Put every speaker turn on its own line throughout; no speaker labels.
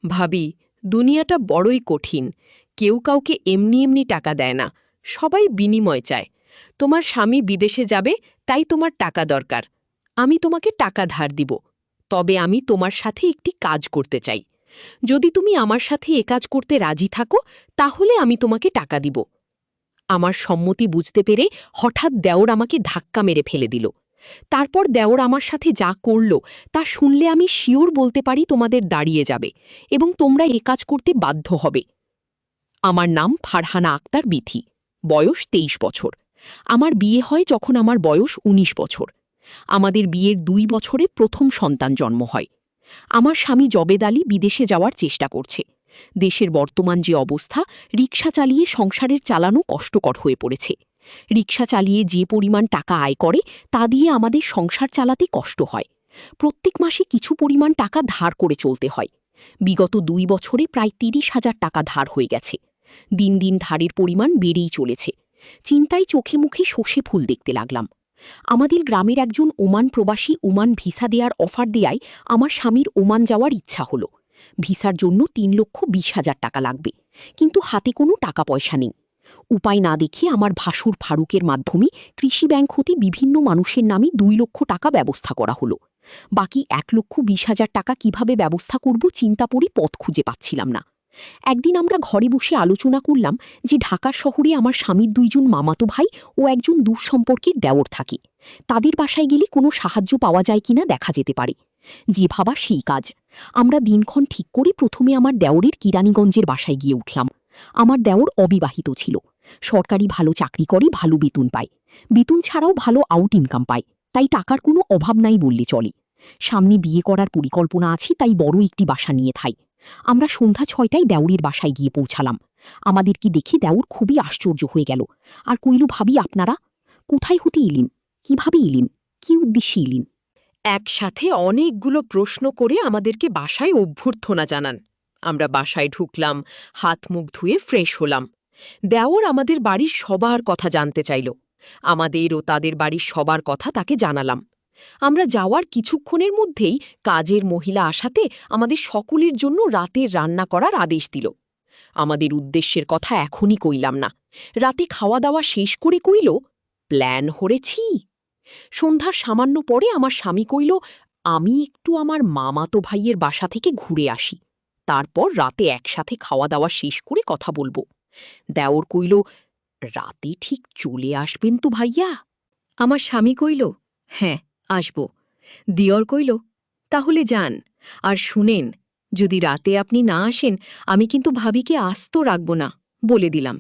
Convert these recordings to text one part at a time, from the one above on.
ভাবি, দুনিয়াটা বড়ই কঠিন। কেউ কাউকে এমনি এমনি টাকা দেয় না, সবাই বিনিময় চায়। তোমার স্বামী বিদেশে যাবে, তাই তোমার টাকা দরকার। আমি তোমাকে টাকা ধার দিব, তবে আমি তোমার সাথে একটি কাজ করতে চাই। যদি তুমি আমার সাথে এ কাজ করতে রাজি থাকো, তাহলে আমি তোমাকে টাকা দিব। আমার সম্মতি বুঝতে পেরে হঠাৎ দেওর আমাকে ধাক্কা মেরে ফেলে দিল। তারপর দেওর আমার সাথে যা করল তা শুনলে আমি শিওর বলতে পারি তোমাদের দাঁড়িয়ে যাবে এবং তোমরা এ কাজ করতে বাধ্য হবে। আমার নাম ফারহানা আক্তার বিথি, বয়স ২৩ বছর। আমার বিয়ে হয় যখন আমার বয়স ১৯ বছর। আমাদের বিয়ের ২ বছরে প্রথম সন্তান জন্ম হয়। আমার স্বামী জবেদ আলী বিদেশে যাওয়ার চেষ্টা করছে। দেশের বর্তমান যে অবস্থা, রিকশা চালিয়ে সংসারের চালানো কষ্টকর হয়ে পড়েছে। রিকশা চালিয়ে যে পরিমাণ টাকা আয় করে তা দিয়ে আমাদের সংসার চালাতে কষ্ট হয়। প্রত্যেক মাসে কিছু পরিমাণ টাকা ধার করে চলতে হয়। বিগত ২ বছরে প্রায় ৩০,০০০ টাকা ধার হয়ে গেছে। দিন দিন ধারের পরিমাণ বেড়েই চলেছে। চিন্তায় চোখে মুখে শসে ফুল দেখতে লাগলাম। আমাদের গ্রামের একজন ওমান প্রবাসী ওমান ভিসা দেওয়ার অফার দেয়ায় আমার স্বামীর ওমান যাওয়ার ইচ্ছা হলো। ভিসার জন্য ৩,২০,০০০ টাকা লাগবে, কিন্তু হাতে কোনো টাকা পয়সা নেই। উপায় না দেখে আমার ভাসুর ফারুকের মাধ্যমে কৃষি ব্যাংক হতে বিভিন্ন মানুষের নামে ২ লক্ষ টাকা ব্যবস্থা করা হলো। বাকি ১,২০,০০০ টাকা কিভাবে ব্যবস্থা করব চিন্তা করে পথ খুঁজে পাচ্ছিলাম না। একদিন আমরা ঘরে বসে আলোচনা করলাম যে ঢাকা শহরে আমার স্বামীর ২ জন মামাতো ভাই ও একজন দূর সম্পর্কের দেওর থাকে। তাদের বাসায় গেলে কোনো সাহায্য পাওয়া যায় কিনা দেখা যেতে পারে। যে ভাবা সেই কাজ। আমরা দিনক্ষণ ঠিক করে প্রথমে আমার দেওরের কিরানীগঞ্জের বাসায় গিয়ে উঠলাম। আমার দেওর অবিবাহিত ছিল। সরকারি ভালো চাকরি করে, ভালো বেতন পায়। বেতন ছাড়াও ভালো আউট ইনকাম পায়, তাই টাকার কোনো অভাব নাই বললে চলে। সামনে বিয়ে করার পরিকল্পনা আছে, তাই বড় একটি বাসা নিয়ে থাই। আমরা সন্ধ্যা ৬টায় দেওরের বাসায় গিয়ে পৌঁছালাম। আমাদেরকে দেখে দেওর খুবই আশ্চর্য হয়ে গেল, আর কইল, ভাবি আপনারা কোথায় হতে এলেন, কিভাবে এলেন, কি উদ্দেশ্যে এলেন? একসাথে অনেকগুলো প্রশ্ন করে আমাদেরকে বাসায় অভ্যর্থনা জানান। আমরা বাসায় ঢুকলাম, হাত মুখ ধুয়ে ফ্রেশ হলাম। দেওর আমাদের বাড়ির সবার কথা জানতে চাইল। আমাদের ও তাদের বাড়ির সবার কথা তাকে জানালাম। আমরা যাওয়ার কিছুক্ষণের মধ্যেই কাজের মহিলা আসাতে আমাদের সকলের জন্য রাতের রান্না করার আদেশ দিল। আমাদের উদ্দেশ্যের কথা এখনই কইলাম না। রাতে খাওয়া দাওয়া শেষ করে কইল, প্ল্যান হরেছি। সন্ধ্যার সামান্য পরে আমার স্বামী কইল, আমি একটু আমার মামাতো ভাইয়ের বাসা থেকে ঘুরে আসি, তারপর রাতে একসাথে খাওয়া দাওয়া শেষ করে কথা বলবো। দেওর কইল, রাতে ঠিক চলে আসবেন তো ভাইয়া? আমার স্বামী কইল, হ্যাঁ, আসব। দিয়র কইল, তাহলে যান। আর শুনেন, যদি রাতে আপনি না আসেন, আমি কিন্তু ভাবিকে আস্ত রাখব না, বলে দিলাম।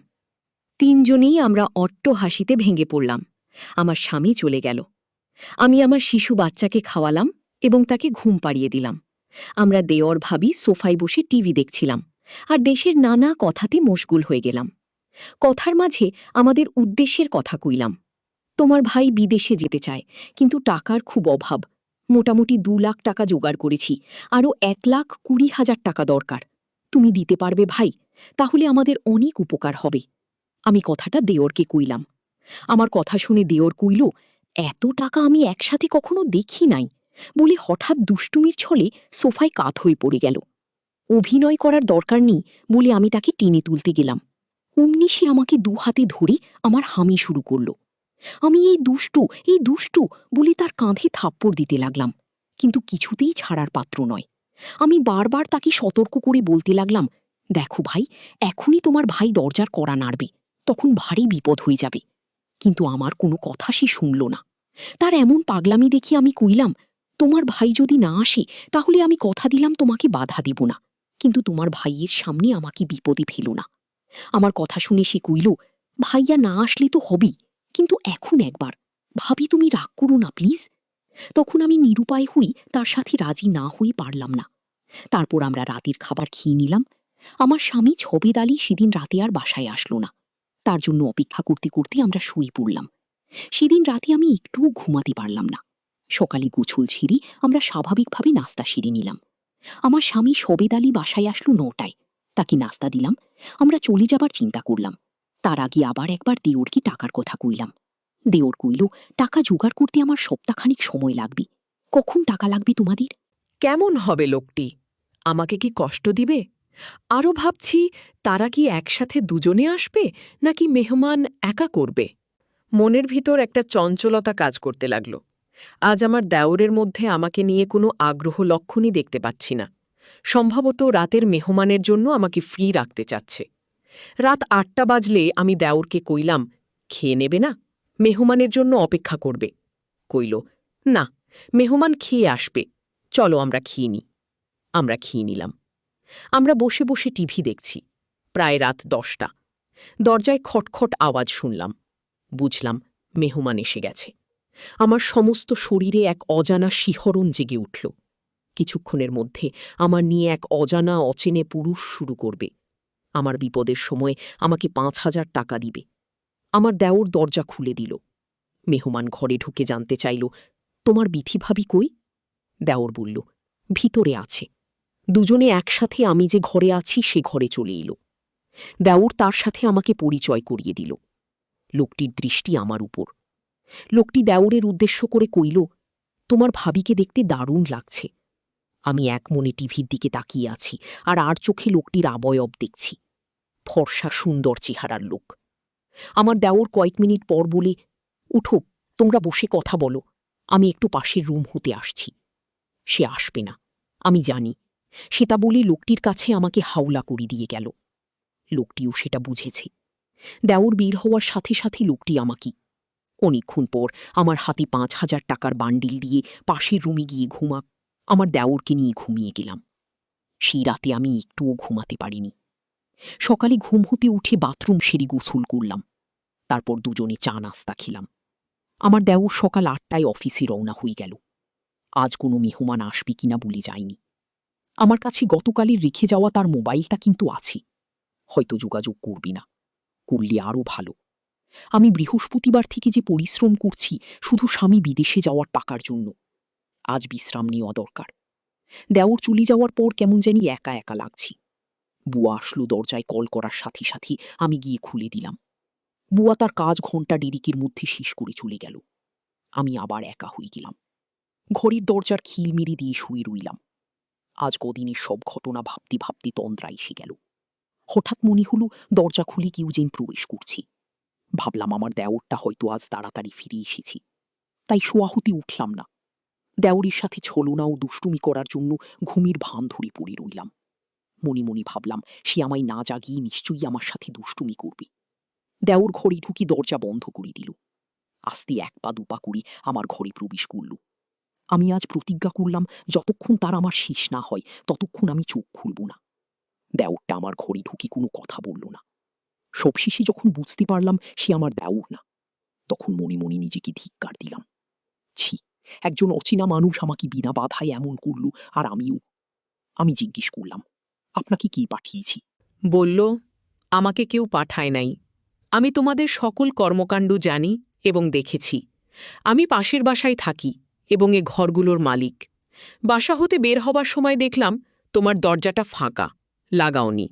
তিনজনেই আমরা অট্ট হাসিতে ভেঙে পড়লাম। আমার স্বামী চলে গেল। আমি আমার শিশু বাচ্চাকে খাওয়ালাম এবং তাকে ঘুম পাড়িয়ে দিলাম। আমরা দেওর ভাবি সোফায় বসে টিভি দেখছিলাম, আর দেশের নানা কথাতে মশগুল হয়ে গেলাম। কথার মাঝে আমাদের উদ্দেশ্যের কথা কইলাম। তোমার ভাই বিদেশে যেতে চায়, কিন্তু টাকার খুব অভাব। মোটামুটি ২ লাখ টাকা জোগাড় করেছি, আরও ১,২০,০০০ টাকা দরকার। তুমি দিতে পারবে ভাই? তাহলে আমাদের অনেক উপকার হবে। আমি কথাটা দেওরকে কইলাম। আমার কথা শুনে দেওর কইল, এত টাকা আমি একসাথে কখনো দেখি নাই, বলে হঠাৎ দুষ্টুমির ছলে সোফায় কাত হয়ে পড়ে গেল। অভিনয় করার দরকার নেই বলে আমি তাকে টেনে তুলতে গেলাম। অমনি সে আমাকে ২ হাতে ধরে আমার হামি শুরু করল। আমি এই দুষ্টু বলে তার কাঁধে থাপ্পড় দিতে লাগলাম, কিন্তু কিছুতেই ছাড়ার পাত্র নয়। আমি বারবার তাকে সতর্ক করে বলতে লাগলাম, দেখো ভাই, এখনই তোমার ভাই দরজার কড়া নাড়বে, তখন ভারী বিপদ হয়ে যাবে। কিন্তু আমার কোনো কথা সে শুনল না। তার এমন পাগলামি দেখে আমি কইলাম, তোমার ভাই যদি না আসে, তাহলে আমি কথা দিলাম তোমাকে বাধা দেব না, কিন্তু তোমার ভাইয়ের সামনে আমাকে বিপদে ফেলো না। আমার কথা শুনে সে কইল, ভাইয়া না আসলে তো হবেই, কিন্তু এখন একবার ভাবি, তুমি রাগ করো না প্লিজ। তখন আমি নিরুপায় হই, তার সাথে রাজি না হয়ে পারলাম না। তারপর আমরা রাতের খাবার খেয়ে নিলাম। আমার স্বামী ছবেদ আলী সেদিন রাতে আর বাসায় আসলো না। তার জন্য অপেক্ষা করতে করতে আমরা শুয়ে পড়লাম। সেদিন রাতে আমি একটুও ঘুমাতে পারলাম না। সকালে গোছল ছেড়ে আমরা স্বাভাবিকভাবে নাস্তা সেরে নিলাম। আমার স্বামী ছবেদ আলী বাসায় আসলো ৯টায়। তাকে নাস্তা দিলাম। আমরা চলে যাবার চিন্তা করলাম। তার আগে আবার একবার দেওরকে টাকার কথা কইলাম। দেওর কইল, টাকা জোগাড় করতে আমার সপ্তাহখানিক সময় লাগবে। কখন টাকা লাগবে তোমাদের? কেমন হবে লোকটি? আমাকে কি কষ্ট দিবে? আরও ভাবছি, তারা কি একসাথে দুজনে আসবে নাকি মেহমান একা করবে? মনের ভিতর একটা চঞ্চলতা কাজ করতে লাগল। আজ আমার দেওরের মধ্যে আমাকে নিয়ে কোনো আগ্রহ লক্ষণই দেখতে পাচ্ছি না। সম্ভবত রাতের মেহমানের জন্য আমাকে ফ্রি রাখতে চাচ্ছে। রাত ৮টা বাজলে আমি দেওরকে কইলাম, খেয়ে নেবে না? মেহমানের জন্য অপেক্ষা করবে। কইল, না, মেহমান খেয়ে আসবে, চলো আমরা খেয়ে নিই। আমরা খেয়ে নিলাম। আমরা বসে বসে টিভি দেখছি। প্রায় রাত 10টা। দরজায় খটখট আওয়াজ শুনলাম। বুঝলাম মেহমান এসে গেছে। আমার সমস্ত শরীরে এক অজানা শিহরণ জেগে উঠল। কিছুক্ষণের মধ্যে আমার নিয়ে এক অজানা অচেনে পুরুষ শুরু করবে। আমার বিপদের সময় আমাকে 5,000 টাকা দিবে। আমার দেওর দরজা খুলে দিল। মেহমান ঘরে ঢুকে জানতে চাইল, তোমার বিথি ভাবি কই? দেওর বলল, ভিতরে আছে। দুজনে একসাথে আমি যে ঘরে আছি সে ঘরে চলে এলো। দেওর তার সাথে আমাকে পরিচয় করিয়ে দিল। লোকটির দৃষ্টি আমার উপর। লোকটি দেওরের উদ্দেশ্য করে কইল, তোমার ভাবিকে দেখতে দারুণ লাগছে। আমি এক মনে টিভির দিকে তাকিয়ে আছি আর চোখে লোকটির আবয়ব দেখছি। ফর্সা সুন্দর চেহারার লোক। আমার দেওর কয়েক মিনিট পর বলে, উঠো, তোমরা বসে কথা বলো, আমি একটু পাশের রুম হতে আসছি। সে আসবে না, আমি জানি। সেটা বলে লোকটির কাছে আমাকে হাওলা করে দিয়ে গেল। লোকটিও সেটা বুঝেছে। দেওর বের হওয়ার সাথে সাথে লোকটি আমাকে অনেকক্ষণ পর আমার হাতে 5,000 টাকার বান্ডিল দিয়ে পাশের রুমে গিয়ে আমার দেওরকে নিয়ে ঘুমিয়ে গেলাম। সেই রাতে আমি একটুও ঘুমাতে পারিনি। সকালে ঘুম হতে উঠে বাথরুম সেরে গোসল করলাম। তারপর দুজনে চা নাস্তা খেলাম। আমার দেওর সকাল 8টায় অফিসে রওনা হয়ে গেল। আজ কোনো মেহমান আসবে কিনা বলে যায়নি। আমার কাছে গতকালের রেখে যাওয়া তার মোবাইলটা কিন্তু আছে। হয়তো যোগাযোগ করবি না, করলে আরও ভালো। আমি বৃহস্পতিবার থেকে যে পরিশ্রম করছি শুধু স্বামী বিদেশে যাওয়ার টাকার জন্য। আজ বিশ্রাম নেওয়া দরকার। দেওর চলে যাওয়ার পর কেমন জানি একা একা লাগছি। বুয়া আসলো দরজায় কল করার সাথে সাথে আমি গিয়ে খুলে দিলাম। বুয়া তার কাজ ঘন্টা দেড়েকের মধ্যে শেষ করে চলে গেল। আমি আবার একা হয়ে গেলাম। ঘরের দরজার খিল মেরে দিয়ে শুয়ে রইলাম। আজ কদিনের সব ঘটনা ভাবতে ভাবতে তন্দ্রা এসে গেল। হঠাৎ মনে হলো দরজা খুলে কেউ যেন প্রবেশ করছে। ভাবলাম আমার দেওরটা হয়তো আজ তাড়াতাড়ি ফিরে এসেছি। তাই শোয়া হতে উঠলাম না। দেওরের সাথে ছলনা ও দুষ্টুমি করার জন্য ঘুমের ভান ধরে পড়ে রইলাম। মনে মনে ভাবলাম সে আমায় না জাগিয়ে নিশ্চয়ই আমার সাথে দুষ্টুমি করবে। দেওর ঘরে ঢুকি দরজা বন্ধ করে দিল। আস্তে 1 পা 2 পা করে আমার ঘরে প্রবেশ করল। আমি আজ প্রতিজ্ঞা করলাম, যতক্ষণ তার আমার শেষ না হয় ততক্ষণ আমি চোখ খুলব না। দেওরটা আমার ঘরে ঢুকে কোনো কথা বলল না। সবশেষে যখন বুঝতে পারলাম সে আমার দেওর না, তখন মনে মনে নিজেকে ধিক্কার দিলাম। ছি, একজন অচেনা মানুষ আমাকে বিনা বাধায় এমন করল, আর আমি জিজ্ঞেস করলাম, আপনাকে কে পাঠিয়েছি? বলল, আমাকে কেউ পাঠায় নাই। আমি তোমাদের সকল কর্মকাণ্ড জানি এবং দেখেছি। আমি পাশের বাসায় থাকি এবং এ ঘরগুলোর মালিক। বাসা হতে বের হবার সময় দেখলাম তোমার দরজাটা ফাঁকা, লাগাওনি।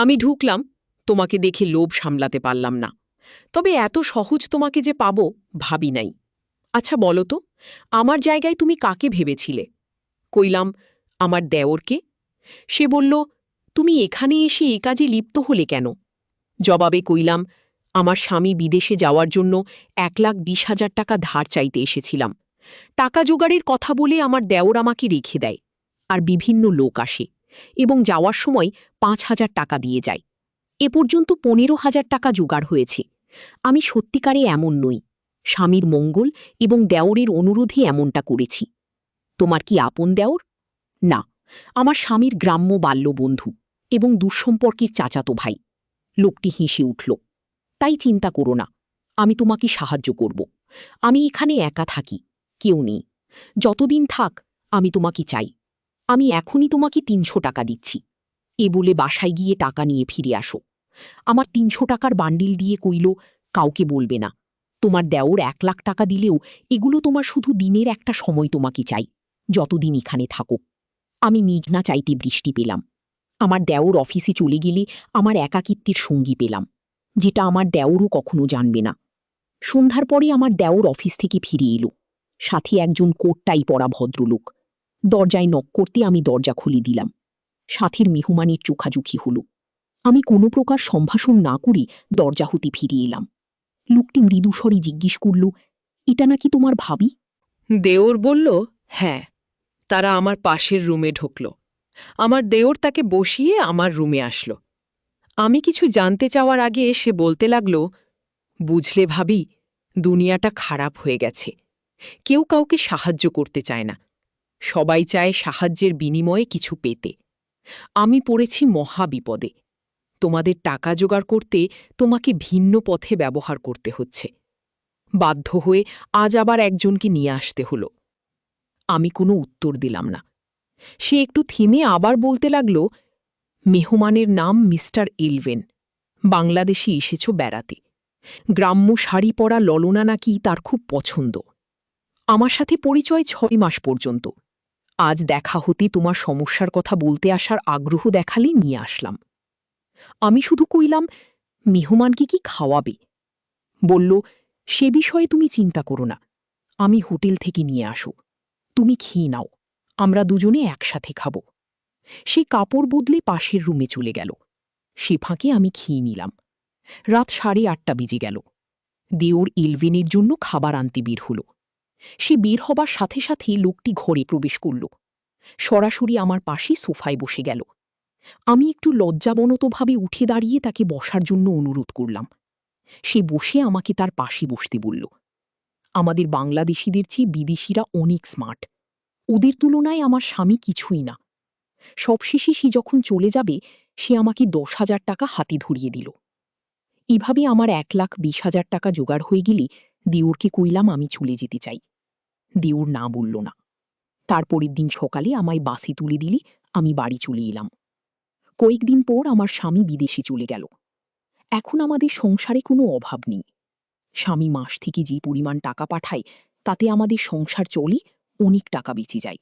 আমি ঢুকলাম, তোমাকে দেখে লোভ সামলাতে পারলাম না। তবে এত সহজ তোমাকে যে পাবো ভাবি নাই। আচ্ছা বলো তো, আমার জায়গায় তুমি কাকে ভেবেছিলে? কইলাম, আমার দেওরকে। সে বলল, তুমি এখানে এসে এ কাজে লিপ্ত হলে কেন? জবাবে কইলাম, আমার স্বামী বিদেশে যাওয়ার জন্য 1,20,000 টাকা ধার চাইতে এসেছিলাম। টাকা জোগাড়ের কথা বলে আমার দেওর আমাকে রেখে দেয়, আর বিভিন্ন লোক আসে এবং যাওয়ার সময় 5,000 টাকা দিয়ে যায়। এ পর্যন্ত 15,000 টাকা জোগাড় হয়েছে। আমি সত্যিকারে এমন নই। স্বামীর মঙ্গল এবং দেওরের অনুরোধে এমনটা করেছি। তোমার কি আপন দেওর? না, আমার স্বামীর গ্রাম্য বাল্যবন্ধু এবং দুঃসম্পর্কের চাচাতো ভাই। লোকটি হেসে উঠল। তাই চিন্তা করো না, আমি তোমাকে সাহায্য করব। আমি এখানে একা থাকি, কেউ নেই। যতদিন থাক আমি তোমাকে চাই। আমি এখনই তোমাকে 300 টাকা দিচ্ছি। এ বলে বাসায় গিয়ে টাকা নিয়ে ফিরে আসো। আমার 300 টাকার বান্ডিল দিয়ে কইল, কাউকে বলবে না। তোমার দেওর 1,00,000 টাকা দিলেও এগুলো তোমার শুধু দিনের একটা সময় তোমাকে চাই, যতদিন এখানে থাকো। আমি মেঘনা চাইতে বৃষ্টি পেলাম। আমার দেওর অফিসে চলে গেলে আমার একাকিত্বের সঙ্গী পেলাম, যেটা আমার দেওরও কখনো জানবে না। সন্ধ্যার পরে আমার দেওর অফিস থেকে ফিরে এলো, সাথে একজন কোট টাই পরা ভদ্রলোক। দরজায় নক করতে আমি দরজা খুলে দিলাম।
সাথীর মেহমানের চোখাচোখি হলো। আমি কোনো প্রকার সম্ভাষণ না করে দরজা হতে ফিরে এলাম। লোকটি মৃদুস্বরে জিজ্ঞেস করল, এটা নাকি তোমার ভাবি?
দেওর বলল, হ্যাঁ। তারা আমার পাশের রুমে ঢুকল। আমার দেওর তাকে বসিয়ে আমার রুমে আসলো। আমি কিছু জানতে চাওয়ার আগে সে বলতে লাগল, বুঝলে ভাবি, দুনিয়াটা খারাপ হয়ে গেছে। কেউ কাউকে সাহায্য করতে চায় না। সবাই চায় সাহায্যের বিনিময়ে কিছু পেতে। আমি পড়েছি মহা বিপদে। তোমাদের টাকা জোগাড় করতে তোমাকে ভিন্ন পথে ব্যবহার করতে হচ্ছে। বাধ্য হয়ে আজ আবার একজনকে নিয়ে আসতে হলো। আমি কোনো উত্তর দিলাম না। সে একটু থেমে আবার বলতে লাগল, মেহমানের নাম মিস্টার ইলভেন। বাংলাদেশে এসেছ বেড়াতে। গ্রাম্য শাড়ি পরা ললনা নাকি তার খুব পছন্দ। আমার সাথে পরিচয় ৬ মাস পর্যন্ত। আজ দেখা হতে তোমার সমস্যার কথা বলতে আসার আগ্রহ দেখালে নিয়ে আসলাম। আমি শুধু কইলাম, মেহমানকে কি খাওয়াবে? বলল, সে বিষয়ে তুমি চিন্তা করো না। আমি হোটেল থেকে নিয়ে আসো। তুমি খেয়ে নাও, আমরা দুজনে একসাথে খাব। সে কাপড় বদলে পাশের রুমে চলে গেল। সে ফাঁকে আমি খেয়ে নিলাম। রাত 8:30 বেজে গেল। দেওর ইলভেনের জন্য খাবার আনতে বের হল। সে বের হবার সাথে সাথে লোকটি ঘরে প্রবেশ করল। সরাসরি আমার পাশে সোফায় বসে গেল। আমি একটু লজ্জাবনতভাবে উঠে দাঁড়িয়ে তাকে বসার জন্য অনুরোধ করলাম। সে বসে আমাকে তার পাশে বসতে বলল। আমাদের বাংলাদেশিদের চেয়ে বিদেশিরা অনেক স্মার্ট। ওদের তুলনায় আমার স্বামী কিছুই না। সবশেষে সে যখন চলে যাবে, সে আমাকে 10,000 টাকা হাতে ধরিয়ে দিল। এভাবে আমার 1,20,000 টাকা জোগাড় হয়ে গেলে দেওরকে কইলাম আমি চলে যেতে চাই। দেওর না বলল না। তারপরের দিন সকালে আমায় বাসে তুলে দিলে আমি বাড়ি চলে এলাম। কয়েকদিন পর আমার স্বামী বিদেশে চলে গেল। এখন আমাদের সংসারে কোনো অভাব নেই। স্বামী মাস থেকে যে পরিমাণ টাকা পাঠায়, তাতে আমাদের সংসার চলে, অনেক টাকা বেঁচে যায়।